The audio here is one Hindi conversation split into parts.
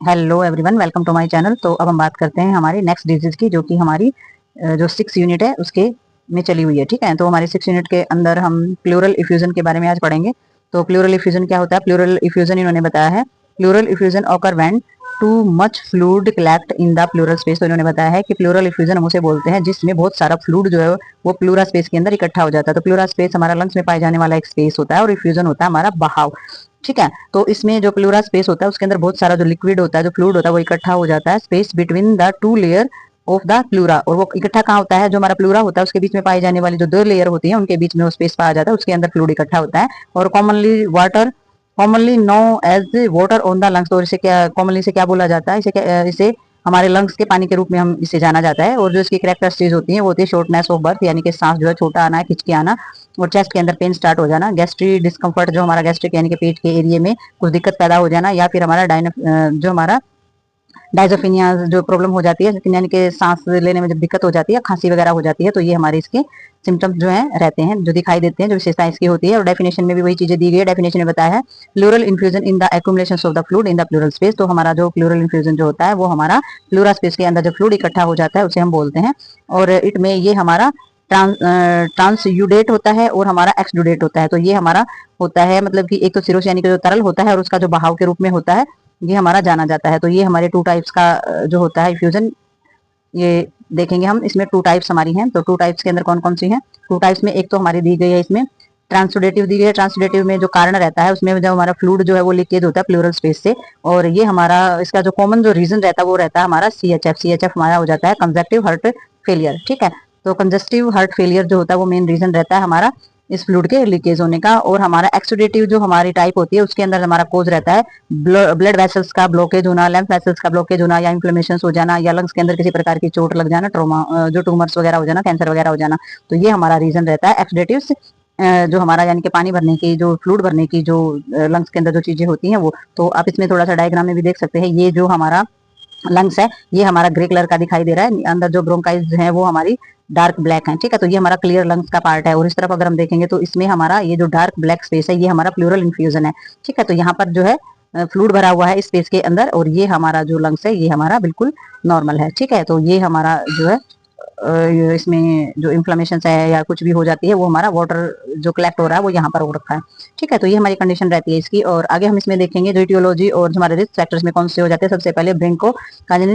Hello everyone, welcome to my channel. तो अब हम बात करते हैं हमारी नेक्स्ट डिजीज की, जो कि हमारी जो 6 यूनिट है उसके में चली हुई है। ठीक है, तो हमारी 6 यूनिट के अंदर हम प्लूरल इफ्यूजन के बारे में आज पढ़ेंगे। तो प्लूरल इफ्यूजन क्या होता है? प्लूरल इफ्यूजन इन्होंने बताया है, pleural effusion occur when too much fluid collect in the pleural space. तो इन्होंने बताया है कि प्लूरल इफ्यूजन हम उसे बोलते हैं जिसमें बहुत सारा फ्लूइड जो है वो प्लूरा स्पेस के अंदर इकट्ठा हो जाता है। तो प्लूरा स्पेस हमारा लंग्स में पाए जाने वाला एक स्पेस होता है और इफ्यूजन होता है हमारा बहाव। ठीक है, तो इसमें जो प्लूरा स्पेस होता है उसके अंदर बहुत सारा जो लिक्विड होता है, जो फ्लूइड होता है, वो इकट्ठा हो जाता है space between the two layer of the pleura. और वो इकट्ठा कहाँ होता है? जो हमारा प्लूरा होता है उसके बीच में पाई जाने वाली जो 2 लेयर होती है उनके बीच में वो स्पेस पाया जाता है, उसके अंदर फ्लूइड इकट्ठा होता है। और commonly known as water on the lungs. तो इसे क्या कॉमनली से क्या बोला जाता है? इसे हमारे लंग्स के पानी के रूप में हम इसे जाना जाता है। और जो इसकी कैरेक्टरिस्टिक्स होती हैं वो होती है शॉर्टनेस ऑफ बर्थ, यानी कि सांस जो है छोटा आना है, खिंच के आना, और चेस्ट के अंदर पेन स्टार्ट हो जाना, गैस्ट्रिक डिस्कम्फर्ट, जो हमारा गैस्ट्रिक यानी कि पेट के एरिया में कुछ दिक्कत पैदा हो जाना, या फिर हमारा जो हमारा डाइजोफिनिया जो प्रॉब्लम हो जाती है, यानी कि सांस लेने में जब दिक्कत हो जाती है, खांसी वगैरह हो जाती है, तो ये हमारे इसके सिम्टम्स जो है रहते हैं, जो दिखाई देते हैं, जो विशेषता इसकी होती है। और डेफिनेशन में भी वही चीजें दी गई है। डेफिनेशन में बताया है pleural effusion in the accumulation of the fluid in the pleural space. तो हमारा जो प्लूरल इन्फ्यूजन जो होता है वो हमारा प्लूरा स्पेस के अंदर जो फ्लूइड इकट्ठा हो जाता है उसे हम बोलते हैं। और इट में ये हमारा ट्रांसयूडेट होता है और हमारा एक्सडूडेट होता है। तो ये हमारा होता है, मतलब कि एक तो सिरोस यानी कि जो तरल होता है और उसका जो बहाव के रूप में होता है, ये हमारा जाना जाता है। तो ये हमारे 2 टाइप्स का जो होता है फ्यूजन, ये देखेंगे हम। इसमें 2 टाइप्स हमारी हैं। तो 2 टाइप्स के अंदर कौन कौन सी हैं? 2 टाइप्स में एक तो हमारी दी गई है इसमें ट्रांसुडेटिव दी गई है। ट्रांसुडेटिव में जो कारण रहता है उसमें जो हमारा फ्लूइड जो है वो लीकेज होता है प्लूरल स्पेस से। और ये हमारा इसका जो कॉमन जो रीजन रहता है वो रहता है हमारा CHF हमारा हो जाता है कंजक्टिव हार्ट फेलियर। ठीक है, तो कंजस्टिव हार्ट फेलियर जो होता है वो मेन रीजन रहता है हमारा इस फ्लूइड के लीकेज होने का। और हमारा एक्सुडेटिव जो हमारी टाइप होती है उसके अंदर हमारा कोज रहता है ब्लड वेसल्स का ब्लॉकेज होना, lymph वेसल्स का ब्लॉकेज होना, या इन्फ्लेमेशन हो जाना, या लंग्स के अंदर किसी प्रकार की चोट लग जाना, ट्रोमा जो ट्यूमर्स वगैरह हो जाना, कैंसर वगैरह हो जाना। तो ये हमारा रीजन रहता है एक्सुडेटिव जो हमारा, यानी कि पानी भरने की, जो फ्लूइड भरने की, जो लंग्स के अंदर जो चीजें होती हैं वो। तो आप इसमें थोड़ा सा डायग्राम में भी देख सकते हैं। ये जो हमारा लंग्स है ये हमारा ग्रे कलर का दिखाई दे रहा है, अंदर जो ब्रोंकाइल्स हैं वो हमारी डार्क ब्लैक है। ठीक है, तो ये हमारा क्लियर लंग्स का पार्ट है। और इस तरफ अगर हम देखेंगे तो इसमें हमारा ये जो डार्क ब्लैक स्पेस है ये हमारा प्लूरल इन्फ्यूजन है। ठीक है, तो यहाँ पर जो है फ्लूइड भरा हुआ है इस स्पेस के अंदर, और ये हमारा जो लंग्स है ये हमारा बिल्कुल नॉर्मल है। ठीक है, तो ये हमारा जो है इसमें जो इन्फ्लेमेशन है या कुछ भी हो जाती है वो हमारा वाटर जो कलेक्ट हो रहा है वो यहाँ पर हो रखा है। ठीक है, तो ये हमारी कंडीशन रहती है इसकी। और आगे हम इसमें देखेंगे जो इटियोलॉजी और जो हमारे रिस्क फैक्टर्स में कौन से हो जाते हैं। सबसे पहले ब्रोंको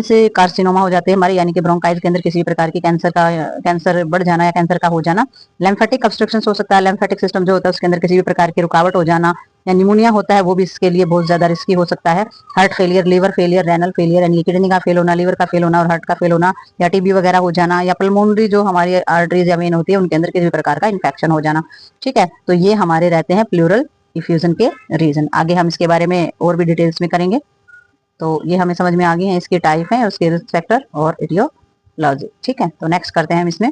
से कार्सिनोमा हो जाते हैं हमारे, यानी कि ब्रोंकाइल्स के अंदर किसी प्रकार की कैंसर बढ़ जाना या कैंसर का हो जाना। लिम्फेटिक ऑब्स्ट्रक्शन हो सकता है, लिम्फेटिक सिस्टम जो होता है उसके अंदर किसी भी प्रकार की रुकावट हो जाना, या निमोनिया होता है वो भी इसके लिए बहुत ज्यादा रिस्की हो सकता है। Heart failure, liver failure, renal failure, यानी किडनी का फेल होना, लिवर का फेल होना और हार्ट का फेल होना, या टीबी वगैरह हो जाना, या पल्मोनरी जो हमारी आर्टरीज या वेन होती है उनके अंदर किसी भी प्रकार का इन्फेक्शन हो जाना। ठीक है, तो ये हमारे रहते हैं प्लूरल इफ्यूजन के रीजन। आगे हम इसके बारे में और भी डिटेल्स में करेंगे। तो ये हमें समझ में आ गई है इसके टाइप है, उसके रिस्क फैक्टर और इटियोलॉजी। ठीक है, तो नेक्स्ट करते हैं हम इसमें।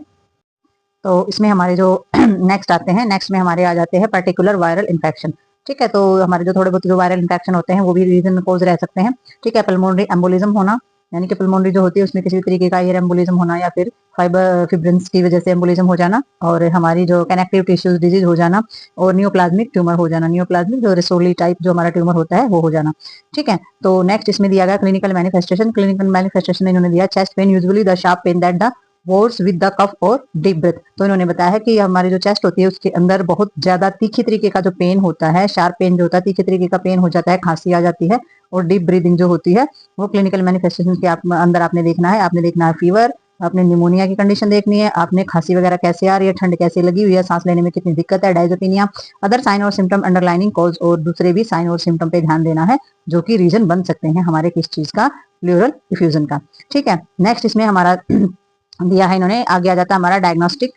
तो इसमें हमारे जो नेक्स्ट आते हैं, नेक्स्ट में हमारे आ जाते हैं पर्टिकुलर वायरल इन्फेक्शन। ठीक है, तो हमारे जो थोड़े बहुत जो वायरल इन्फेक्शन होते हैं वो भी रीजन कोज रह सकते हैं। ठीक है, पल्मोनरी एम्बोलिज्म होना, यानी कि पल्मोनरी जो होती है उसमें किसी भी तरीके का एयर एम्बोलिज्म होना, या फिर फाइबर फिब्रिन्स की वजह से एम्बोलिज्म हो जाना, और हमारी जो कनेक्टिव टिश्यूज डिजीज हो जाना, और नियोप्लाज्मिक ट्यूमर हो जाना, नियोप्लाज्मिक जो रिसोली टाइप जो हमारा ट्यूमर होता है वो हो जाना। ठीक है, तो नेक्स्ट इसमें दिया गया क्लिनिकल मैनिफेस्टेशन। क्लिनिकल मैनिफेस्टेशन में इन्होंने दिया chest pain, usually the sharp pain that the worse with the cough और डीप ब्रेथ। तो इन्होंने बताया है कि हमारी जो चेस्ट होती है उसके अंदर बहुत ज्यादा तीखी तरीके का जो पेन होता है, शार्प पेन जो होता है, तीखी तरीके का पेन हो जाता है, खांसी आ जाती है, और डीप ब्रीदिंग जो होती है वो क्लिनिकल मैनिफेस्टेशन के अंदर आपने देखना है। आपने देखना है फीवर, आपने निमोनिया की कंडीशन देखनी है, आपने खांसी वगैरह कैसे आ रही है, ठंड कैसे लगी हुई है, सांस लेने में कितनी दिक्कत है, डायजोपिनिया, अदर साइन और सिम्टम, अंडरलाइनिंग कॉज, और दूसरे भी साइन और सिम्टम पे ध्यान देना है जो कि रीजन बन सकते हैं हमारे किस चीज का, प्लूरल इफ्यूजन का। ठीक है, नेक्स्ट इसमें हमारा दिया है इन्होंने, आगे आ जाता है हमारा डायग्नोस्टिक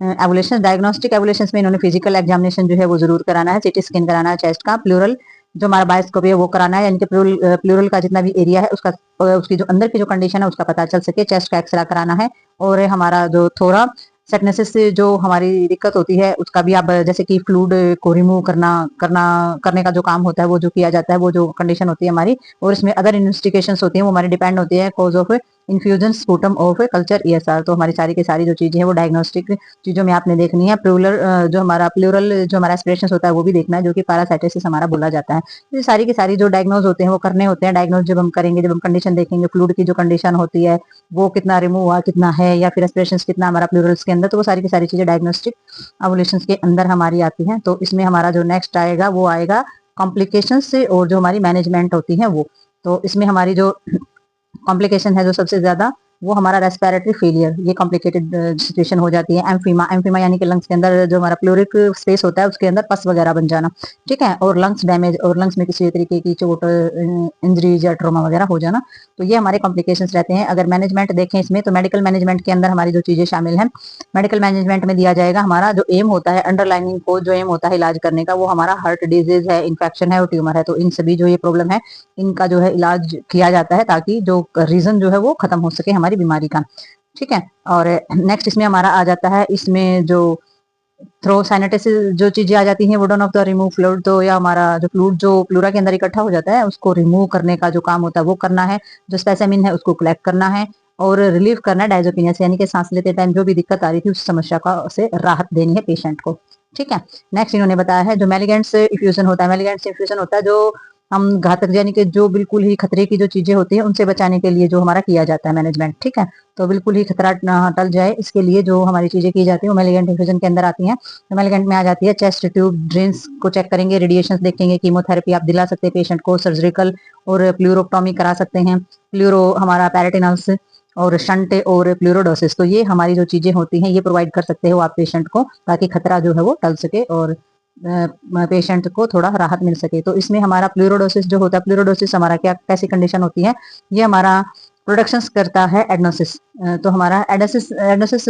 एवोल्यूशन। डायग्नोस्टिक एवोल्यूशन में इन्होंने फिजिकल एग्जामिनेशन जो है वो जरूर कराना है, सिटी स्कैन कराना है चेस्ट का, प्लूरल जो हमारा बायोस्कोपी है वो कराना है, यानी कि प्लूरल का जितना भी एरिया है उसका उसकी जो अंदर की जो कंडीशन है उसका पता चल सके। चेस्ट का एक्सरे कराना है, और हमारा जो थोड़ा सेटनेसिस से जो हमारी दिक्कत होती है उसका भी आप, जैसे कि फ्लूइड को रिमूव करने का जो काम होता है वो जो किया जाता है, वो जो कंडीशन होती है हमारी। और इसमें अदर इन्वेस्टिगेशंस होती है वो हमारी डिपेंड होती है cause of infusion sputum of culture ESR। तो हमारी सारी की सारी जो चीजें हैं वो डायग्नोस्टिक चीजों में आपने देखनी है। जो हमारा प्लूरल जो हमारा एस्पिरेशन होता है वो भी देखना है, जो कि पैरासाइटिस हमारा बोला जाता है। ये सारी की सारी जो डायग्नोज होते हैं वो करने होते हैं। डायग्नोज जब हम करेंगे, जब हम कंडीशन देखेंगे, फ्लूइड की जो कंडीशन होती है वो कितना रिमूव हुआ, कितना है, या फिर एस्पिरेशन कितना हमारा प्लूरल्स के अंदर, तो वो सारी की सारी चीजें डायग्नोस्टिक एवोल्यूशन के अंदर हमारी आती हैं। तो इसमें हमारा जो नेक्स्ट आएगा वो आएगा कॉम्प्लिकेशन से, और जो हमारी मैनेजमेंट होती है वो। तो इसमें हमारी जो कॉम्प्लिकेशन है जो सबसे ज्यादा, वो हमारा रेस्पिरेटरी फेलियर, ये कॉम्प्लिकेटेड सिचुएशन हो जाती है। एम्फीमा, एम्फीमा यानी कि लंग्स के अंदर जो हमारा प्लूरिक स्पेस होता है उसके अंदर पस वगैरह बन जाना, ठीक है, और लंग्स डैमेज, और लंग्स में किसी तरीके की चोट, इंजरीज या ट्रोमा वगैरह हो जाना। तो ये हमारे कॉम्प्लिकेशंस रहते हैं। अगर मैनेजमेंट देखें इसमें, तो मेडिकल मैनेजमेंट के अंदर हमारी जो चीजें शामिल हैं, मेडिकल मैनेजमेंट में दिया जाएगा हमारा जो एम होता है, अंडरलाइनिंग को जो एम होता है इलाज करने का, वो हमारा हार्ट डिजीज है, इन्फेक्शन है और ट्यूमर है। तो इन सभी जो ये प्रॉब्लम है इनका जो है इलाज किया जाता है, ताकि जो रीजन जो है वो खत्म हो सके हमारी बीमारी का, ठीक है। और नेक्स्ट इसमें हमारा आ जाता है, इसमें जो थ्रो साइनेटिस जो चीजें आ जाती हैं, wooden of the remove fluid, तो या हमारा जो फ्लूइड जो प्लूरा के अंदर इकट्ठा हो जाता है उसको रिमूव करने का जो काम होता है वो करना है। जो स्पेसिमिन है उसको कलेक्ट करना है और रिलीव करना है डायजोपिनिया से, यानी कि सांस लेते टाइम जो भी दिक्कत आ रही थी उस समस्या का से राहत देनी है पेशेंट को, ठीक है। नेक्स्ट इन्होंने बताया है जो मेलिगेंट्स इफ्यूजन होता है। मेलिगेंट्स इफ्यूजन होता है जो हम घातक यानी कि जो बिल्कुल ही खतरे की जो चीजें होती हैं उनसे बचाने के लिए जो हमारा किया जाता है मैनेजमेंट, ठीक है। तो बिल्कुल ही खतरा टल जाए इसके लिए जो हमारी चीजें की जाती है वो मेलिगेंट इन्फ्यूजन के अंदर आती हैं। तो मेलिगेंट में आ जाती है चेस्ट ट्यूब ड्रेन्स को चेक करेंगे, रेडिएशन देखेंगे, कीमोथेरेपी आप दिला सकते हैं पेशेंट को, सर्जिकल और प्लूरोक्टोमी करा सकते हैं, प्लूरो हमारा पैरेटिनल्स और शंट और प्लूरोडोसिस। तो ये हमारी जो चीजें होती हैं ये प्रोवाइड कर सकते हो आप पेशेंट को, ताकि खतरा जो है वो टल सके और पेशेंट को थोड़ा राहत मिल सके। तो इसमें हमारा प्लूरोडोसिस जो होता है, प्लूरोडोसिस हमारा क्या कैसी कंडीशन होती है, ये हमारा प्रोडक्शंस करता है एडनोसिस। तो हमारा एडोसिस एडनोसिस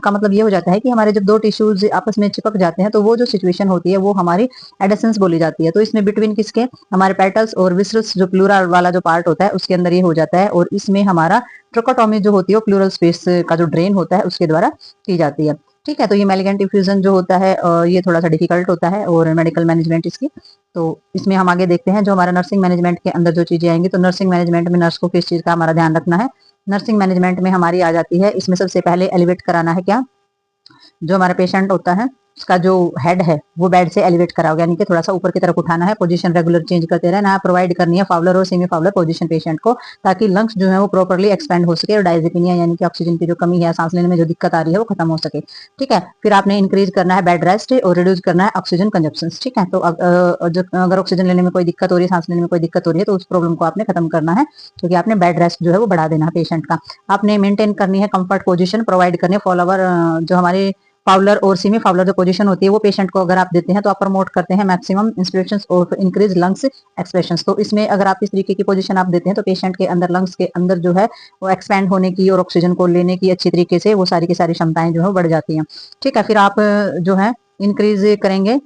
का मतलब ये हो जाता है कि हमारे जब दो टिश्यूज आपस में चिपक जाते हैं तो वो जो सिचुएशन होती है वो हमारी एडेसेंस बोली जाती है। तो इसमें बिटवीन किसके, हमारे पेटल्स और विसरल्स जो प्लूरा वाला जो पार्ट होता है उसके अंदर ये हो जाता है, और इसमें हमारा ट्रोकोटोमी जो होती है वो प्लूरल स्पेस का जो ड्रेन होता है उसके द्वारा की जाती है, ठीक है। तो ये मेलिगेंट इफ्यूजन जो होता है ये थोड़ा सा डिफिकल्ट होता है, और मेडिकल मैनेजमेंट इसकी। तो इसमें हम आगे देखते हैं जो हमारा नर्सिंग मैनेजमेंट के अंदर जो चीजें आएंगी। तो नर्सिंग मैनेजमेंट में नर्स को किस चीज का हमारा ध्यान रखना है, नर्सिंग मैनेजमेंट में हमारी आ जाती है, इसमें सबसे पहले एलिवेट कराना है क्या, जो हमारा पेशेंट होता है उसका जो हेड है वो बेड से एलिवेट करा होगा, यानी कि थोड़ा सा ऊपर की तरफ उठाना है, पोजीशन रेगुलर चेंज करते रहना है, प्रोवाइड करनी है फाउलर और सेमी फाउलर पोजीशन पेशेंट को, ताकि लंग्स जो है वो प्रॉपर्ली एक्सपेंड हो सके और डायजेपिनिया यानी कि ऑक्सीजन की जो कमी है, सांस लेने में जो दिक्कत आ रही है वो खत्म हो सके, ठीक है। फिर आपने इंक्रीज करना है बेड रेस्ट और रिड्यूस करना है ऑक्सीजन कंजप्शन, ठीक है। तो अगर ऑक्सीजन लेने में कोई दिक्कत हो रही है, सांस लेने में कोई दिक्कत हो रही है, तो उस प्रॉब्लम को आपने खत्म करना है, क्योंकि आपने बेड रेस्ट जो है वो बढ़ा देना है पेशेंट का। आपने मेंटेन करनी है कंफर्ट पोजीशन, प्रोवाइड करनी है फॉलोवर जो हमारे फाउलर और सेमी फाउलर जो पोजीशन होती है वो पेशेंट को अगर आप देते हैं तो आप प्रमोट करते हैं मैक्सिमम इंस्पिरेशंस और इंक्रीज लंग्स एक्सप्रेशंस। तो इसमें अगर आप इस तरीके की पोजीशन आप देते हैं तो पेशेंट के अंदर लंग्स के अंदर जो है वो एक्सपैंड होने की और ऑक्सीजन को लेने की अच्छी तरीके से वो सारी की सारी क्षमताएं जो है बढ़ जाती हैं, ठीक है। फिर आप जो है इंक्रीज करेंगे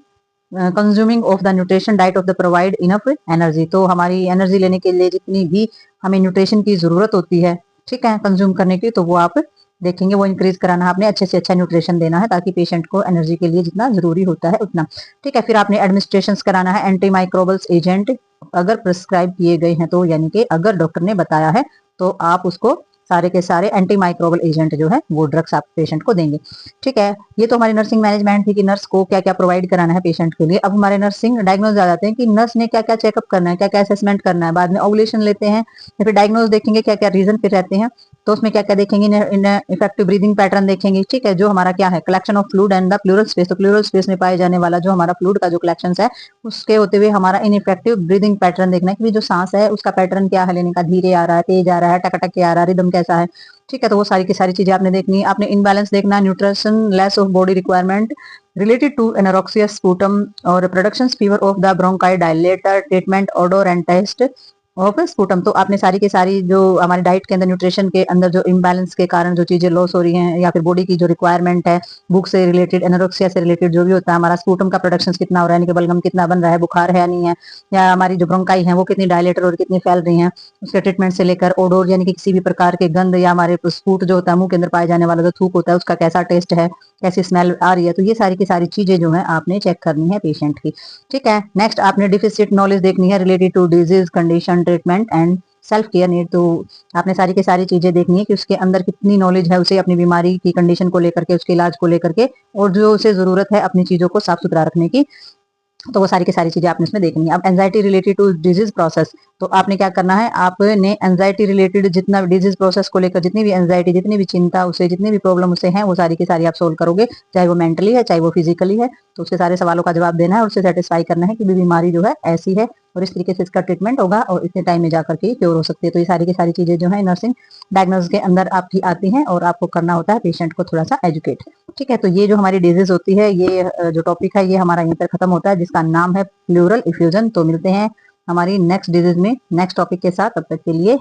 consuming of the nutrition diet of the provide enough energy. तो हमारी एनर्जी लेने के लिए जितनी भी हमें न्यूट्रिशन की जरूरत होती है, ठीक है, कंज्यूम करने की, तो वो आप देखेंगे, वो इंक्रीज कराना है आपने, अच्छे से अच्छा न्यूट्रिशन देना है ताकि पेशेंट को एनर्जी के लिए जितना जरूरी होता है उतना, ठीक है। फिर आपने एडमिनिस्ट्रेशन कराना है एंटी माइक्रोबल्स एजेंट अगर प्रिस्क्राइब किए गए हैं, तो यानी कि अगर डॉक्टर ने बताया है तो आप उसको सारे के सारे एंटी माइक्रोबल एजेंट जो है वो ड्रग्स आप पेशेंट को देंगे, ठीक है। ये तो हमारी नर्सिंग मैनेजमेंट थी कि नर्स को क्या क्या प्रोवाइड कराना है पेशेंट के लिए। अब हमारे नर्सिंग डायग्नोज आ जाते हैं कि नर्स ने क्या क्या चेकअप करना है, क्या क्या असेसमेंट करना है, बाद में ओवुलेशन लेते हैं या फिर डायग्नोज देखेंगे क्या क्या रीजन फिर रहते हैं, तो उसमें क्या क्या देखेंगे, इन इफेक्टिव ब्रीदिंग पैटर्न देखेंगे, ठीक है। जो हमारा क्या है collection of fluid and the pleural space, तो प्लूरल स्पेस में पाए जाने वाला जो हमारा फ्लूइड का जो कलेक्शन है उसके होते हुए हमारा इनइफेक्टिव ब्रीदिंग पैटर्न देखना है कि जो सांस है उसका पैटर्न क्या है लेने का, धीरे आ रहा है, तेज आ रहा है, टक टक के आ रहा है, रिदम कैसा है, ठीक है। तो वो सारी की सारी चीजें आपने देखनी है। आपने इनबैलेंस देखना है, nutrition less of body requirement related to anorexia sputum और production fever of the bronchi dilator treatment odour and taste of sputum. तो आपने सारी की सारी जो हमारे डाइट के अंदर न्यूट्रिशन के अंदर जो इम्बैलेंस के कारण जो चीजें लॉस हो रही हैं या फिर बॉडी की जो रिक्वायरमेंट है भूख से रिलेटेड, एनोरेक्सिया से रिलेटेड जो भी होता है, हमारा स्पुटम का प्रोडक्शन कितना हो रहा है, यानी कि बलगम कितना बन रहा है, बुखार है या नहीं है, या हमारी जो ब्रोंकाई है वो कितनी डायलेटर और कितनी फैल रही है, उसके ट्रीटमेंट से लेकर ओडोर यानी कि किसी भी प्रकार के गंध या हमारे स्पूट जो होता है मुंह के अंदर पाए जाने वाला जो थूक होता है उसका कैसा टेस्ट है, कैसी स्मेल आ रही है। तो ये सारी की सारी चीजें जो है आपने चेक करनी है पेशेंट की, ठीक है। नेक्स्ट आपने डिफिसिट नॉलेज देखनी है related to disease condition treatment and self care need, तो आपने सारी की सारी चीजें देखनी है कि उसके अंदर कितनी नॉलेज है उसे अपनी बीमारी की कंडीशन को लेकर के, उसके इलाज को लेकर के, और जो उसे जरूरत है अपनी चीजों को साफ सुथरा रखने की, तो वो सारी की सारी चीजें आपने इसमें देखनी है। अब anxiety related to disease process, तो आपने क्या करना है, आपने एंजाइटी रिलेटेड जितना डिजीज प्रोसेस को लेकर जितनी भी एंजाइटी, जितनी भी चिंता उसे, जितनी भी प्रॉब्लम उसे है, वो सारी की सारी आप सोल्व करोगे, चाहे वो मेंटली है चाहे वो फिजिकली है। तो उसके सारे सवालों का जवाब देना है और उसे सेटिस्फाई करना है कि बीमारी जो है ऐसी है और इस तरीके से इसका ट्रीटमेंट होगा और इतने टाइम में जाकर के क्योर हो सकती है। तो ये सारी की सारी चीजें जो है नर्सिंग डायग्नोसिस के अंदर आपकी आती हैं और आपको करना होता है पेशेंट को थोड़ा सा एजुकेट। ठीक है, तो ये जो हमारी डिजीज होती है, ये जो टॉपिक है ये हमारा यहीं पर खत्म होता है, जिसका नाम है प्लूरल इफ्यूजन। तो मिलते हैं हमारी नेक्स्ट डिजीज में नेक्स्ट टॉपिक के साथ, तब तक के लिए